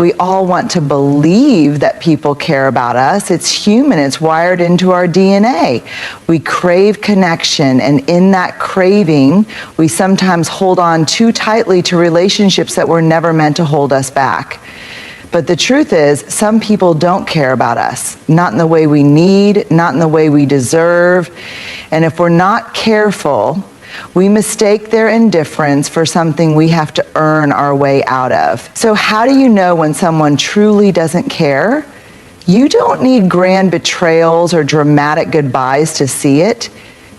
We all want to believe that people care about us. It's human. It's wired into our DNA. We crave connection, and in that craving, we sometimes hold on too tightly to relationships that were never meant to hold us back. But the truth is, some people don't care about us, not in the way we need, not in the way we deserve. And if we're not careful, we mistake their indifference for something we have to earn our way out of. So how do you know when someone truly doesn't care? You don't need grand betrayals or dramatic goodbyes to see it.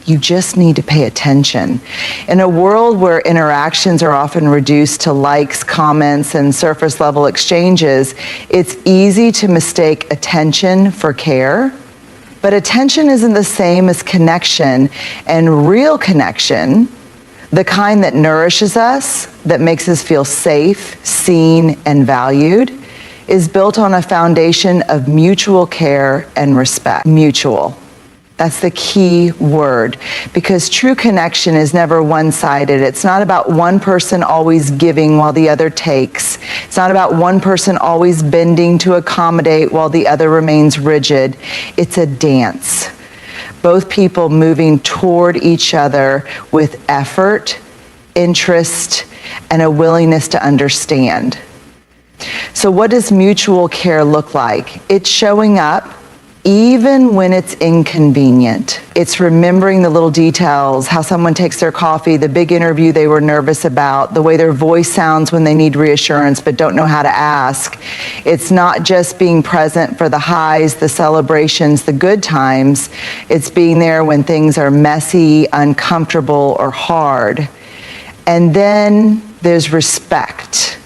You just need to pay attention. In a world where interactions are often reduced to likes, comments, and surface level exchanges, it's easy to mistake attention for care. But attention isn't the same as connection, and real connection, the kind that nourishes us, that makes us feel safe, seen, and valued, is built on a foundation of mutual care and respect. Mutual. That's the key word, because true connection is never one-sided. It's not about one person always giving while the other takes. It's not about one person always bending to accommodate while the other remains rigid. It's a dance. Both people moving toward each other with effort, interest, and a willingness to understand. So what does mutual care look like? It's showing up even when it's inconvenient. It's remembering the little details, how someone takes their coffee, the big interview they were nervous about, the way their voice sounds when they need reassurance but don't know how to ask. It's not just being present for the highs, the celebrations, the good times. It's being there when things are messy, uncomfortable, or hard. And then there's respect,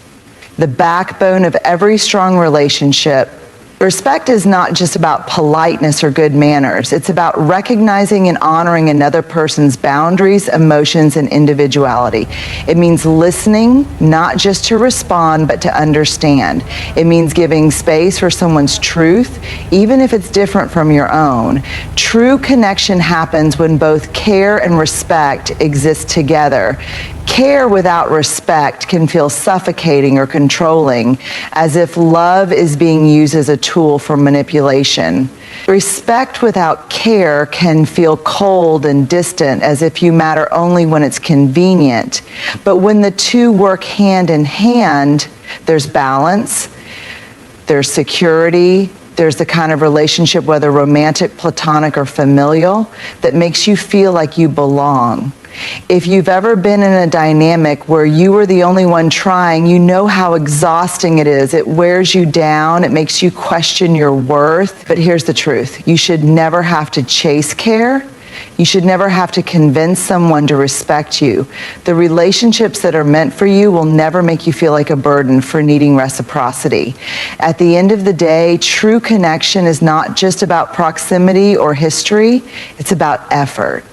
the backbone of every strong relationship. Respect is not just about politeness or good manners. It's about recognizing and honoring another person's boundaries, emotions, and individuality. It means listening, not just to respond, but to understand. It means giving space for someone's truth, even if it's different from your own. True connection happens when both care and respect exist together. Care without respect can feel suffocating or controlling, as if love is being used as a tool for manipulation. Respect without care can feel cold and distant, as if you matter only when it's convenient. But when the two work hand in hand, there's balance, there's security, there's the kind of relationship, whether romantic, platonic, or familial, that makes you feel like you belong. If you've ever been in a dynamic where you were the only one trying, you know how exhausting it is. It wears you down. It makes you question your worth. But here's the truth. You should never have to chase care. You should never have to convince someone to respect you. The relationships that are meant for you will never make you feel like a burden for needing reciprocity. At the end of the day, true connection is not just about proximity or history. It's about effort.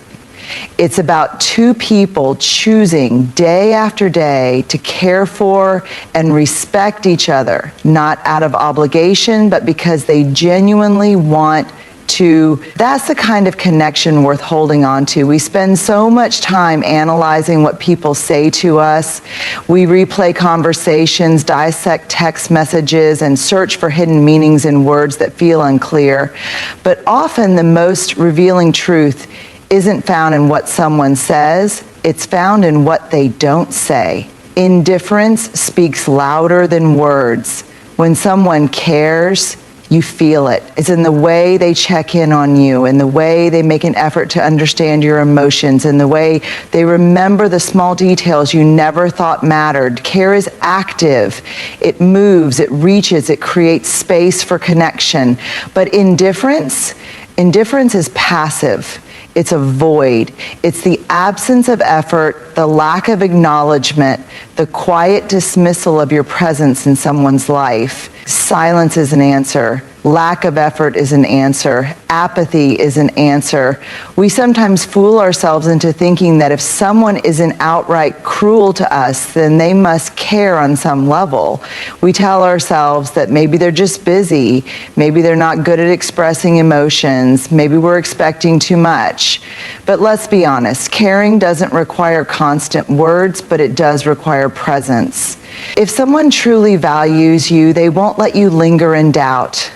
It's about two people choosing day after day to care for and respect each other, not out of obligation, but because they genuinely want to. That's the kind of connection worth holding on to. We spend so much time analyzing what people say to us. We replay conversations, dissect text messages, and search for hidden meanings in words that feel unclear. But often the most revealing truth isn't found in what someone says, it's found in what they don't say. Indifference speaks louder than words. When someone cares, you feel it. It's in the way they check in on you, in the way they make an effort to understand your emotions, in the way they remember the small details you never thought mattered. Care is active. It moves, it reaches, it creates space for connection. But indifference is passive. It's a void. It's the absence of effort, the lack of acknowledgement, the quiet dismissal of your presence in someone's life. Silence is an answer. Lack of effort is an answer. Apathy is an answer. We sometimes fool ourselves into thinking that if someone isn't outright cruel to us, then they must care on some level. We tell ourselves that maybe they're just busy, maybe they're not good at expressing emotions, maybe we're expecting too much. But let's be honest, caring doesn't require constant words, but it does require presence. If someone truly values you, they won't let you linger in doubt.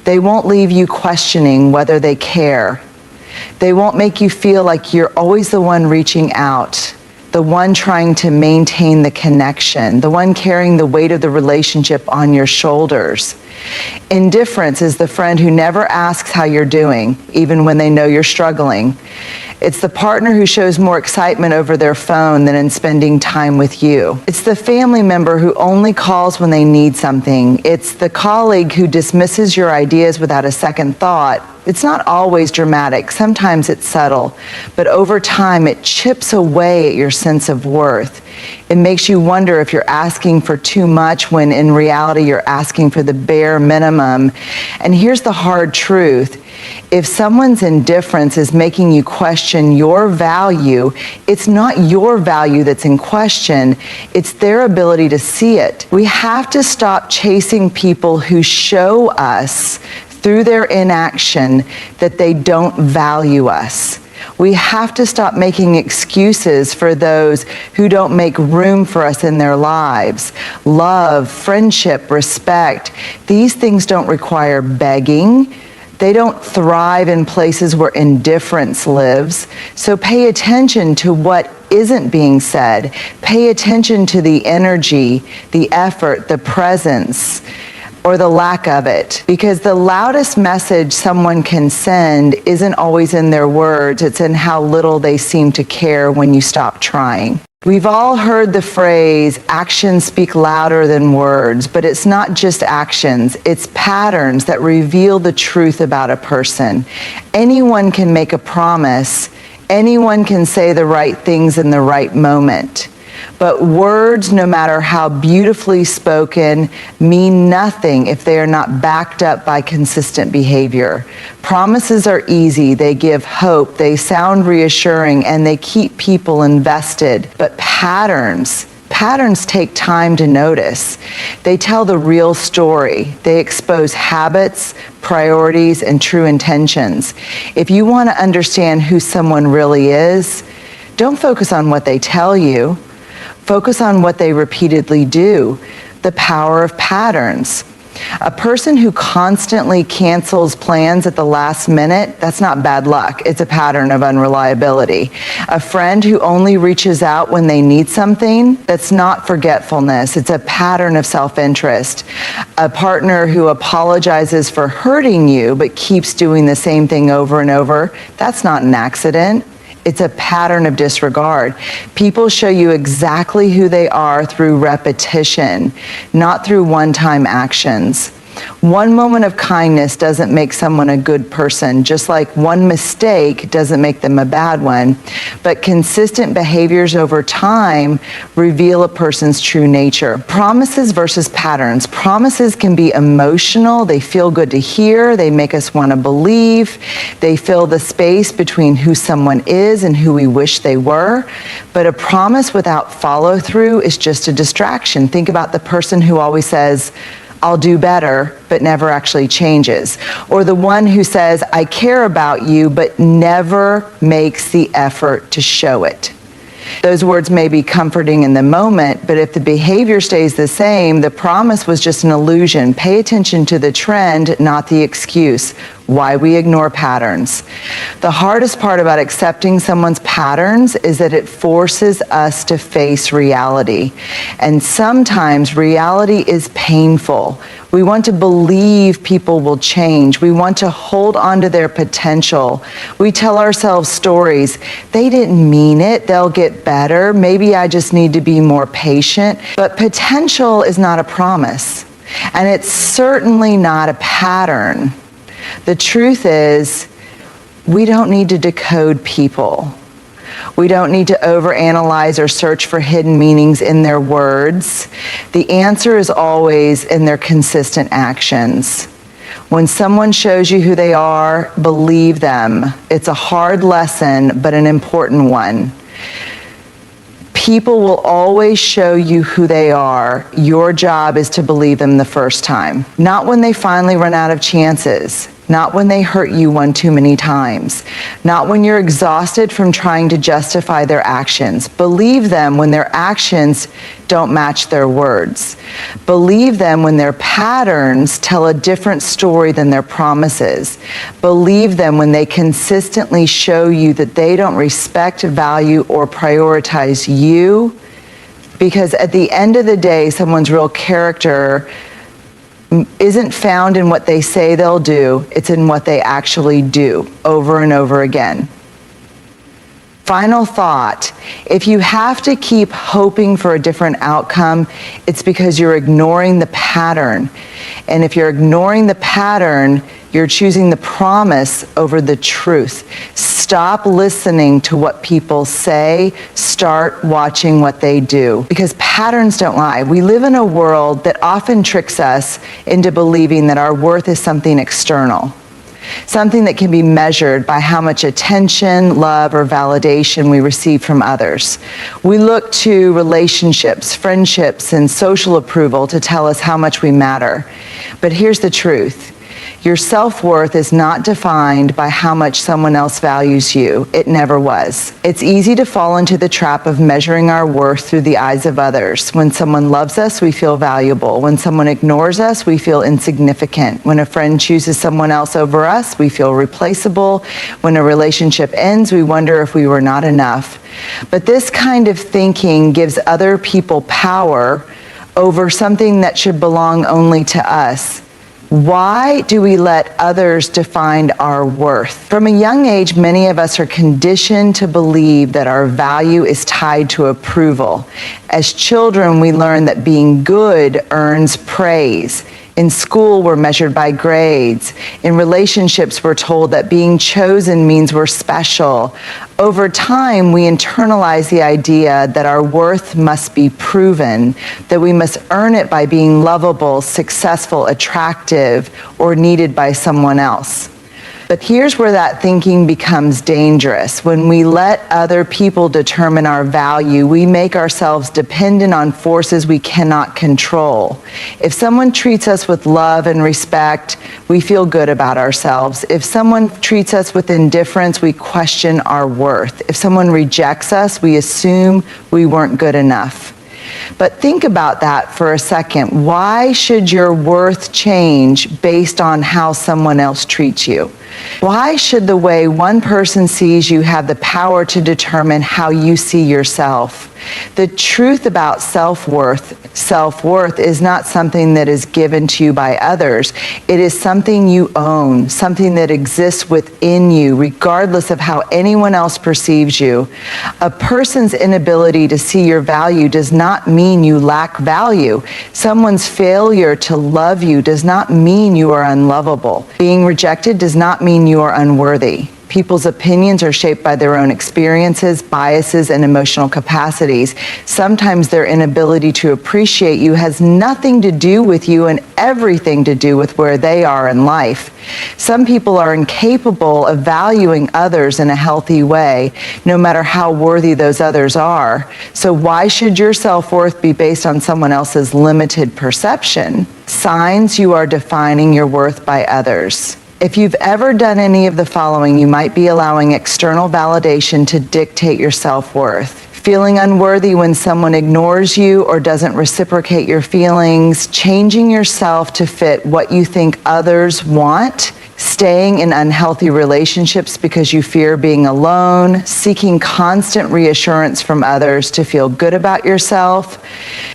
They won't leave you questioning whether they care. They won't make you feel like you're always the one reaching out, the one trying to maintain the connection, the one carrying the weight of the relationship on your shoulders. Indifference is the friend who never asks how you're doing, even when they know you're struggling. It's the partner who shows more excitement over their phone than in spending time with you. It's the family member who only calls when they need something. It's the colleague who dismisses your ideas without a second thought. It's not always dramatic. Sometimes it's subtle. But over time, it chips away at your sense of worth. It makes you wonder if you're asking for too much when in reality you're asking for the bare minimum. And here's the hard truth. If someone's indifference is making you question your value, it's not your value that's in question, it's their ability to see it. We have to stop chasing people who show us through their inaction that they don't value us. We have to stop making excuses for those who don't make room for us in their lives. Love, friendship, respect, these things don't require begging. They don't thrive in places where indifference lives. So pay attention to what isn't being said. Pay attention to the energy, the effort, the presence, or the lack of it. Because the loudest message someone can send isn't always in their words, it's in how little they seem to care when you stop trying. We've all heard the phrase, actions speak louder than words, but it's not just actions, it's patterns that reveal the truth about a person. Anyone can make a promise, anyone can say the right things in the right moment. But words, no matter how beautifully spoken, mean nothing if they are not backed up by consistent behavior. Promises are easy, they give hope, they sound reassuring, and they keep people invested. But patterns take time to notice. They tell the real story. They expose habits, priorities, and true intentions. If you want to understand who someone really is, don't focus on what they tell you. Focus on what they repeatedly do, the power of patterns. A person who constantly cancels plans at the last minute, that's not bad luck. It's a pattern of unreliability. A friend who only reaches out when they need something, that's not forgetfulness. It's a pattern of self-interest. A partner who apologizes for hurting you but keeps doing the same thing over and over, that's not an accident. It's a pattern of disregard. People show you exactly who they are through repetition, not through one-time actions. One moment of kindness doesn't make someone a good person, just like one mistake doesn't make them a bad one. But consistent behaviors over time reveal a person's true nature. Promises versus patterns. Promises can be emotional. They feel good to hear. They make us want to believe. They fill the space between who someone is and who we wish they were. But a promise without follow-through is just a distraction. Think about the person who always says, I'll do better, but never actually changes. Or the one who says, I care about you, but never makes the effort to show it. Those words may be comforting in the moment, but if the behavior stays the same, the promise was just an illusion. Pay attention to the trend, not the excuse. Why we ignore patterns. The hardest part about accepting someone's patterns is that it forces us to face reality. And sometimes reality is painful. We want to believe people will change. We want to hold on to their potential. We tell ourselves stories. They didn't mean it. They'll get better. Maybe I just need to be more patient. But potential is not a promise. And it's certainly not a pattern. The truth is, we don't need to decode people. We don't need to overanalyze or search for hidden meanings in their words. The answer is always in their consistent actions. When someone shows you who they are, believe them. It's a hard lesson, but an important one. People will always show you who they are. Your job is to believe them the first time. Not when they finally run out of chances. Not when they hurt you one too many times. Not when you're exhausted from trying to justify their actions. Believe them when their actions don't match their words. Believe them when their patterns tell a different story than their promises. Believe them when they consistently show you that they don't respect, value, or prioritize you. Because at the end of the day, someone's real character isn't found in what they say they'll do, it's in what they actually do over and over again. Final thought, if you have to keep hoping for a different outcome, it's because you're ignoring the pattern. And if you're ignoring the pattern, you're choosing the promise over the truth. Stop listening to what people say. Start watching what they do. Because patterns don't lie. We live in a world that often tricks us into believing that our worth is something external. Something that can be measured by how much attention, love, or validation we receive from others. We look to relationships, friendships, and social approval to tell us how much we matter. But here's the truth. Your self-worth is not defined by how much someone else values you. It never was. It's easy to fall into the trap of measuring our worth through the eyes of others. When someone loves us, we feel valuable. When someone ignores us, we feel insignificant. When a friend chooses someone else over us, we feel replaceable. When a relationship ends, we wonder if we were not enough. But this kind of thinking gives other people power over something that should belong only to us. Why do we let others define our worth? From a young age, many of us are conditioned to believe that our value is tied to approval. As children, we learn that being good earns praise. In school, we're measured by grades. In relationships, we're told that being chosen means we're special. Over time, we internalize the idea that our worth must be proven, that we must earn it by being lovable, successful, attractive, or needed by someone else. But here's where that thinking becomes dangerous. When we let other people determine our value, we make ourselves dependent on forces we cannot control. If someone treats us with love and respect, we feel good about ourselves. If someone treats us with indifference, we question our worth. If someone rejects us, we assume we weren't good enough. But think about that for a second. Why should your worth change based on how someone else treats you? Why should the way one person sees you have the power to determine how you see yourself? The truth about self-worth is not something that is given to you by others. It is something you own, something that exists within you, regardless of how anyone else perceives you. A person's inability to see your value does not mean you lack value. Someone's failure to love you does not mean you are unlovable. Being rejected does not mean you are unworthy. People's opinions are shaped by their own experiences, biases, and emotional capacities. Sometimes their inability to appreciate you has nothing to do with you and everything to do with where they are in life. Some people are incapable of valuing others in a healthy way, no matter how worthy those others are. So why should your self-worth be based on someone else's limited perception? Signs you are defining your worth by others. If you've ever done any of the following, you might be allowing external validation to dictate your self-worth. Feeling unworthy when someone ignores you or doesn't reciprocate your feelings, changing yourself to fit what you think others want, staying in unhealthy relationships because you fear being alone, seeking constant reassurance from others to feel good about yourself,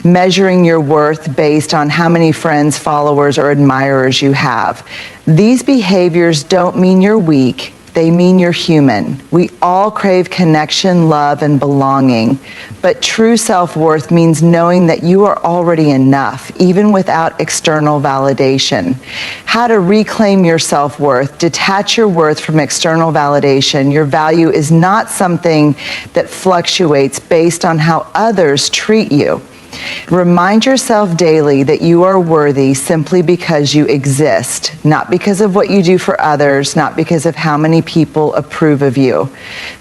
measuring your worth based on how many friends, followers, or admirers you have. These behaviors don't mean you're weak. They mean you're human. We all crave connection, love, and belonging. But true self-worth means knowing that you are already enough, even without external validation. How to reclaim your self-worth. Detach your worth from external validation. Your value is not something that fluctuates based on how others treat you. Remind yourself daily that you are worthy simply because you exist, not because of what you do for others, not because of how many people approve of you.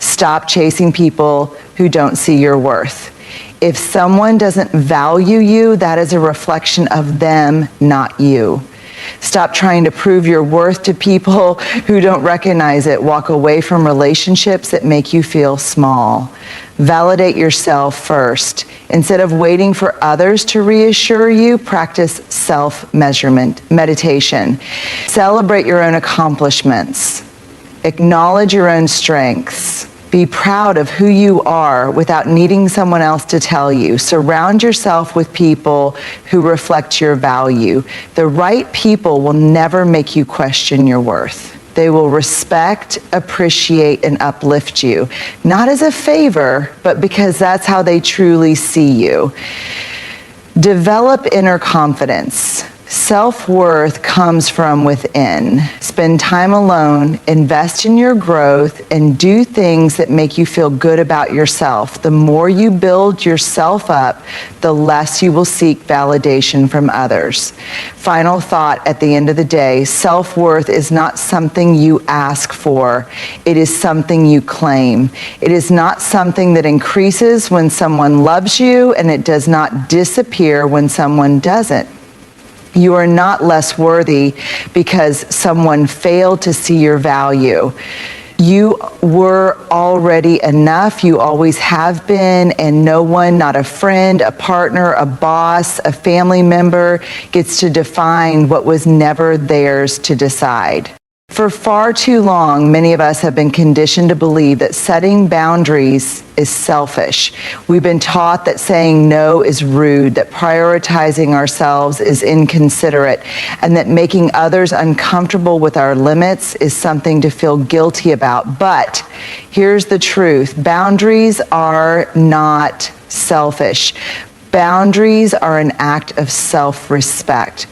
Stop chasing people who don't see your worth. If someone doesn't value you, that is a reflection of them, not you. Stop trying to prove your worth to people who don't recognize it. Walk away from relationships that make you feel small. Validate yourself first. Instead of waiting for others to reassure you, practice self-measurement, meditation. Celebrate your own accomplishments. Acknowledge your own strengths. Be proud of who you are without needing someone else to tell you. Surround yourself with people who reflect your value. The right people will never make you question your worth. They will respect, appreciate, and uplift you. Not as a favor, but because that's how they truly see you. Develop inner confidence. Self-worth comes from within. Spend time alone, invest in your growth, and do things that make you feel good about yourself. The more you build yourself up, the less you will seek validation from others. Final thought at the end of the day, self-worth is not something you ask for. It is something you claim. It is not something that increases when someone loves you, and it does not disappear when someone doesn't. You are not less worthy because someone failed to see your value. You were already enough. You always have been, and no one, not a friend, a partner, a boss, a family member, gets to define what was never theirs to decide. For far too long, many of us have been conditioned to believe that setting boundaries is selfish. We've been taught that saying no is rude, that prioritizing ourselves is inconsiderate, and that making others uncomfortable with our limits is something to feel guilty about. But here's the truth. Boundaries are not selfish. Boundaries are an act of self-respect.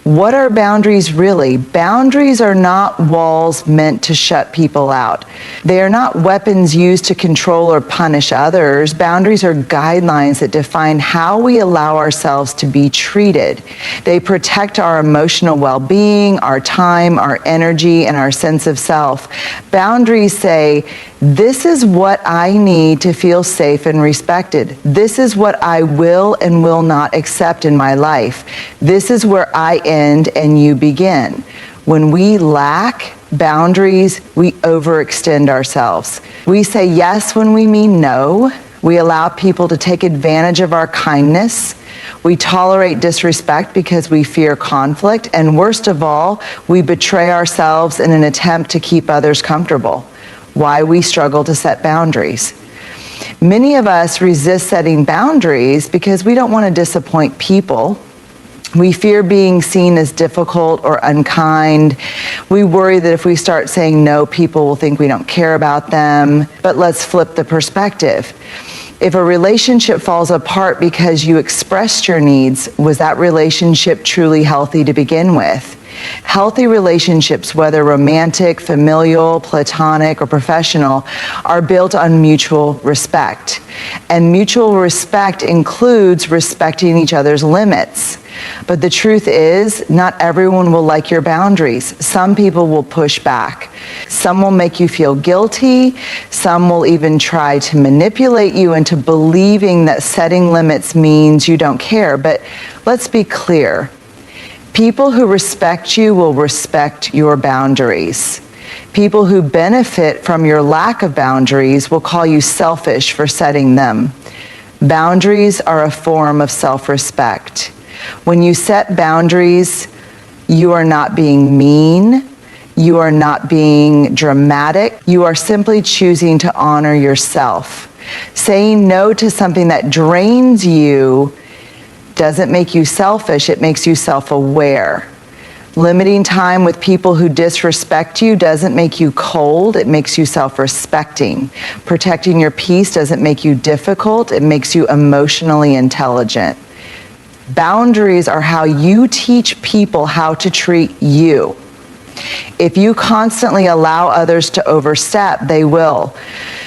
What are boundaries really? Boundaries are not walls meant to shut people out. They are not weapons used to control or punish others. Boundaries are guidelines that define how we allow ourselves to be treated. They protect our emotional well-being, our time, our energy, and our sense of self. Boundaries say, this is what I need to feel safe and respected. This is what I will and will not accept in my life. This is where I end and you begin. When we lack boundaries, we overextend ourselves. We say yes when we mean no. We allow people to take advantage of our kindness. We tolerate disrespect because we fear conflict. And worst of all, we betray ourselves in an attempt to keep others comfortable. Why we struggle to set boundaries. Many of us resist setting boundaries because we don't want to disappoint people. We fear being seen as difficult or unkind. We worry that if we start saying no, people will think we don't care about them. But let's flip the perspective. If a relationship falls apart because you expressed your needs, was that relationship truly healthy to begin with? Healthy relationships, whether romantic, familial, platonic, or professional, are built on mutual respect. And mutual respect includes respecting each other's limits. But the truth is, not everyone will like your boundaries. Some people will push back. Some will make you feel guilty. Some will even try to manipulate you into believing that setting limits means you don't care. But let's be clear. People who respect you will respect your boundaries. People who benefit from your lack of boundaries will call you selfish for setting them. Boundaries are a form of self-respect. When you set boundaries, you are not being mean. You are not being dramatic. You are simply choosing to honor yourself. Saying no to something that drains you doesn't make you selfish, it makes you self-aware. Limiting time with people who disrespect you doesn't make you cold, it makes you self-respecting. Protecting your peace doesn't make you difficult, it makes you emotionally intelligent. Boundaries are how you teach people how to treat you. If you constantly allow others to overstep, they will.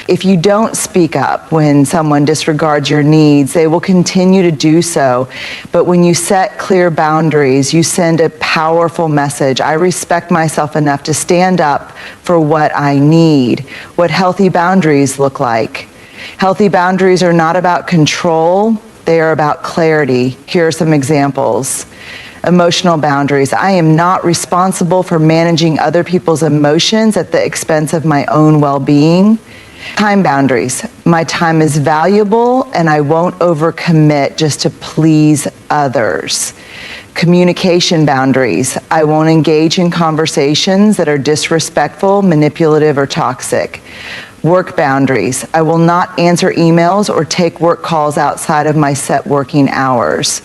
If you don't speak up when someone disregards your needs, they will continue to do so. But when you set clear boundaries, you send a powerful message. I respect myself enough to stand up for what I need. What healthy boundaries look like. Healthy boundaries are not about control, they are about clarity. Here are some examples. Emotional boundaries. I am not responsible for managing other people's emotions at the expense of my own well-being. Time boundaries. My time is valuable and I won't overcommit just to please others. Communication boundaries. I won't engage in conversations that are disrespectful, manipulative, or toxic. Work boundaries. I will not answer emails or take work calls outside of my set working hours.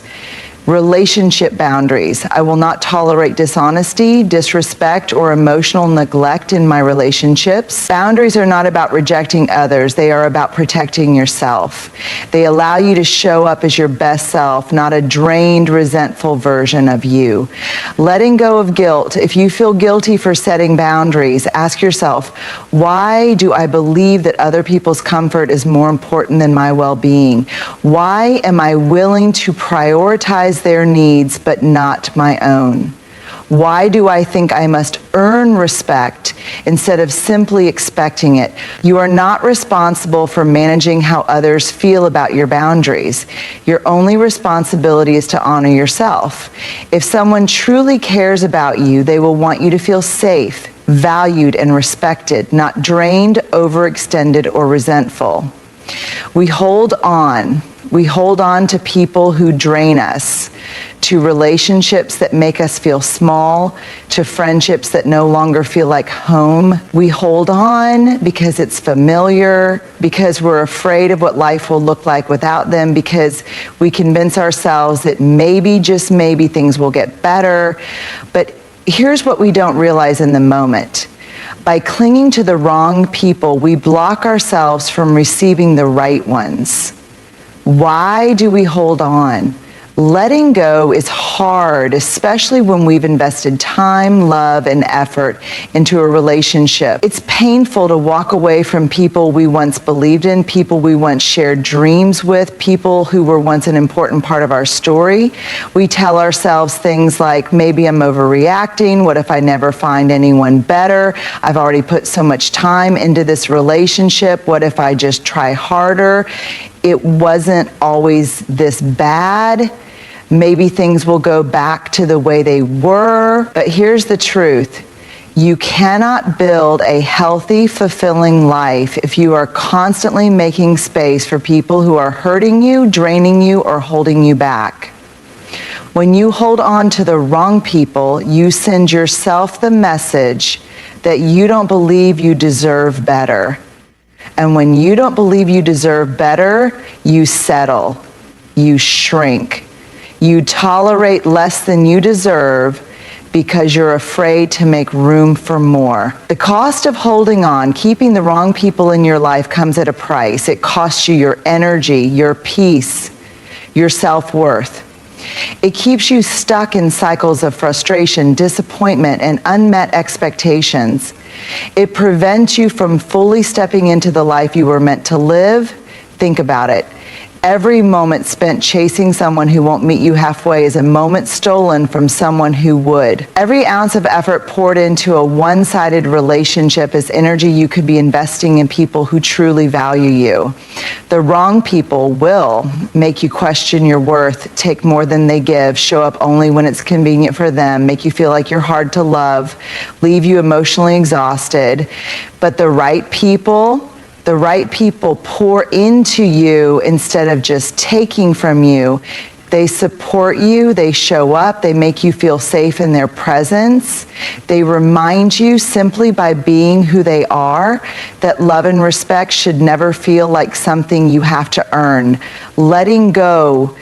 Relationship boundaries. I will not tolerate dishonesty, disrespect, or emotional neglect in my relationships. Boundaries are not about rejecting others. They are about protecting yourself. They allow you to show up as your best self, not a drained, resentful version of you. Letting go of guilt. If you feel guilty for setting boundaries, ask yourself, why do I believe that other people's comfort is more important than my well-being? Why am I willing to prioritize their needs but not my own? Why do I think I must earn respect instead of simply expecting it? You are not responsible for managing how others feel about your boundaries. Your only responsibility is to honor yourself. If someone truly cares about you, they will want you to feel safe, valued, and respected, not drained, overextended, or resentful. We hold on to people who drain us, to relationships that make us feel small, to friendships that no longer feel like home. We hold on because it's familiar, because we're afraid of what life will look like without them, because we convince ourselves that maybe, just maybe, things will get better. But here's what we don't realize in the moment. By clinging to the wrong people, we block ourselves from receiving the right ones. Why do we hold on? Letting go is hard, especially when we've invested time, love, and effort into a relationship. It's painful to walk away from people we once believed in, people we once shared dreams with, people who were once an important part of our story. We tell ourselves things like, maybe I'm overreacting, what if I never find anyone better? I've already put so much time into this relationship, what if I just try harder? It wasn't always this bad. Maybe things will go back to the way they were. But here's the truth. You cannot build a healthy, fulfilling life if you are constantly making space for people who are hurting you, draining you, or holding you back. When you hold on to the wrong people, you send yourself the message that you don't believe you deserve better. And when you don't believe you deserve better, you settle, you shrink, you tolerate less than you deserve because you're afraid to make room for more. The cost of holding on, keeping the wrong people in your life, comes at a price. It costs you your energy, your peace, your self-worth. It keeps you stuck in cycles of frustration, disappointment, and unmet expectations. It prevents you from fully stepping into the life you were meant to live. Think about it. Every moment spent chasing someone who won't meet you halfway is a moment stolen from someone who would. Every ounce of effort poured into a one-sided relationship is energy you could be investing in people who truly value you. The wrong people will make you question your worth, take more than they give, show up only when it's convenient for them, make you feel like you're hard to love, leave you emotionally exhausted. But the right people pour into you instead of just taking from you. They support you, they show up, they make you feel safe in their presence. They remind you simply by being who they are that love and respect should never feel like something you have to earn. Letting go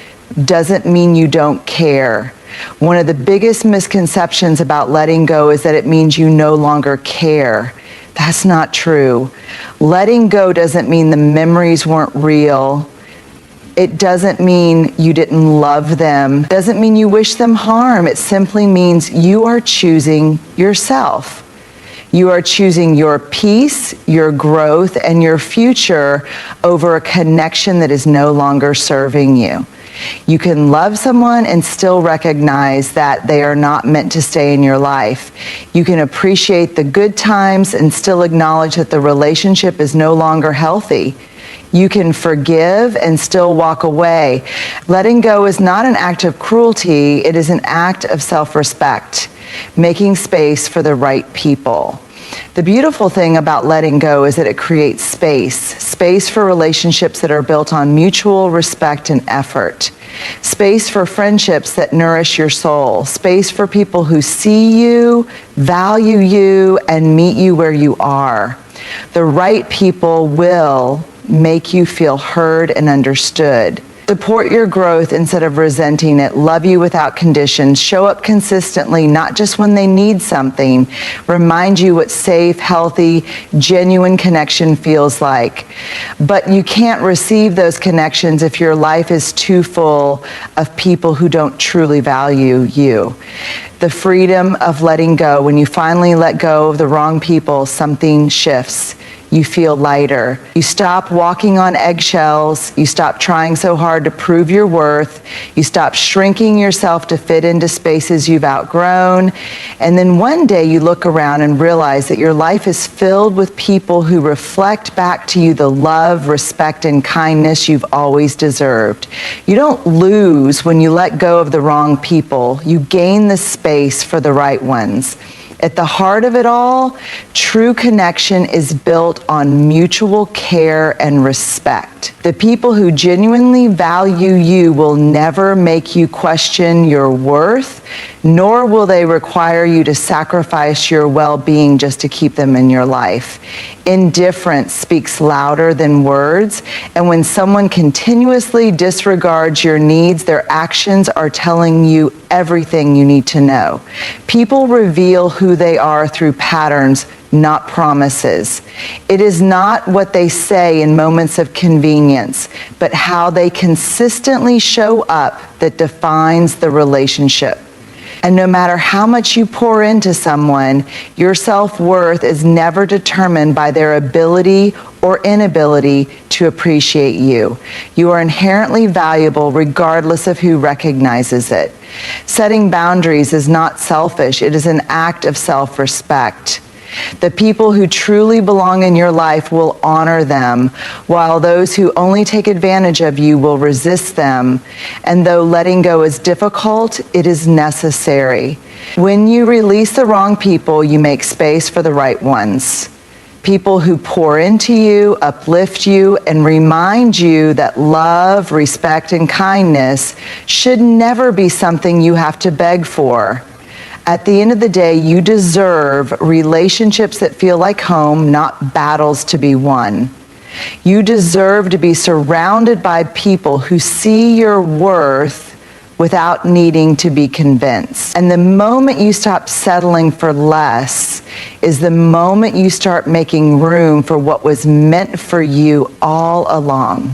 doesn't mean you don't care. One of the biggest misconceptions about letting go is that it means you no longer care. That's not true. Letting go doesn't mean the memories weren't real. It doesn't mean you didn't love them. It doesn't mean you wish them harm. It simply means you are choosing yourself. You are choosing your peace, your growth, and your future over a connection that is no longer serving you. You can love someone and still recognize that they are not meant to stay in your life. You can appreciate the good times and still acknowledge that the relationship is no longer healthy. You can forgive and still walk away. Letting go is not an act of cruelty, it is an act of self-respect, making space for the right people. The beautiful thing about letting go is that it creates space for relationships that are built on mutual respect and effort, space for friendships that nourish your soul, space for people who see you, value you, and meet you where you are. The right people will make you feel heard and understood. Support your growth instead of resenting it. Love you without conditions. Show up consistently, not just when they need something. Remind you what safe, healthy, genuine connection feels like. But you can't receive those connections if your life is too full of people who don't truly value you. The freedom of letting go. When you finally let go of the wrong people, something shifts. You feel lighter. You stop walking on eggshells. You stop trying so hard to prove your worth. You stop shrinking yourself to fit into spaces you've outgrown. And then one day you look around and realize that your life is filled with people who reflect back to you the love, respect, and kindness you've always deserved. You don't lose when you let go of the wrong people. You gain the space for the right ones. At the heart of it all, true connection is built on mutual care and respect. The people who genuinely value you will never make you question your worth, nor will they require you to sacrifice your well-being just to keep them in your life. Indifference speaks louder than words, and when someone continuously disregards your needs, their actions are telling you everything you need to know. People reveal who they are through patterns, not promises. It is not what they say in moments of convenience, but how they consistently show up that defines the relationship. And no matter how much you pour into someone, your self-worth is never determined by their ability or inability to appreciate you. You are inherently valuable regardless of who recognizes it. Setting boundaries is not selfish, it is an act of self-respect. The people who truly belong in your life will honor them, while those who only take advantage of you will resist them. And though letting go is difficult, it is necessary. When you release the wrong people, you make space for the right ones. People who pour into you, uplift you, and remind you that love, respect, and kindness should never be something you have to beg for. At the end of the day, you deserve relationships that feel like home, not battles to be won. You deserve to be surrounded by people who see your worth without needing to be convinced. And the moment you stop settling for less is the moment you start making room for what was meant for you all along.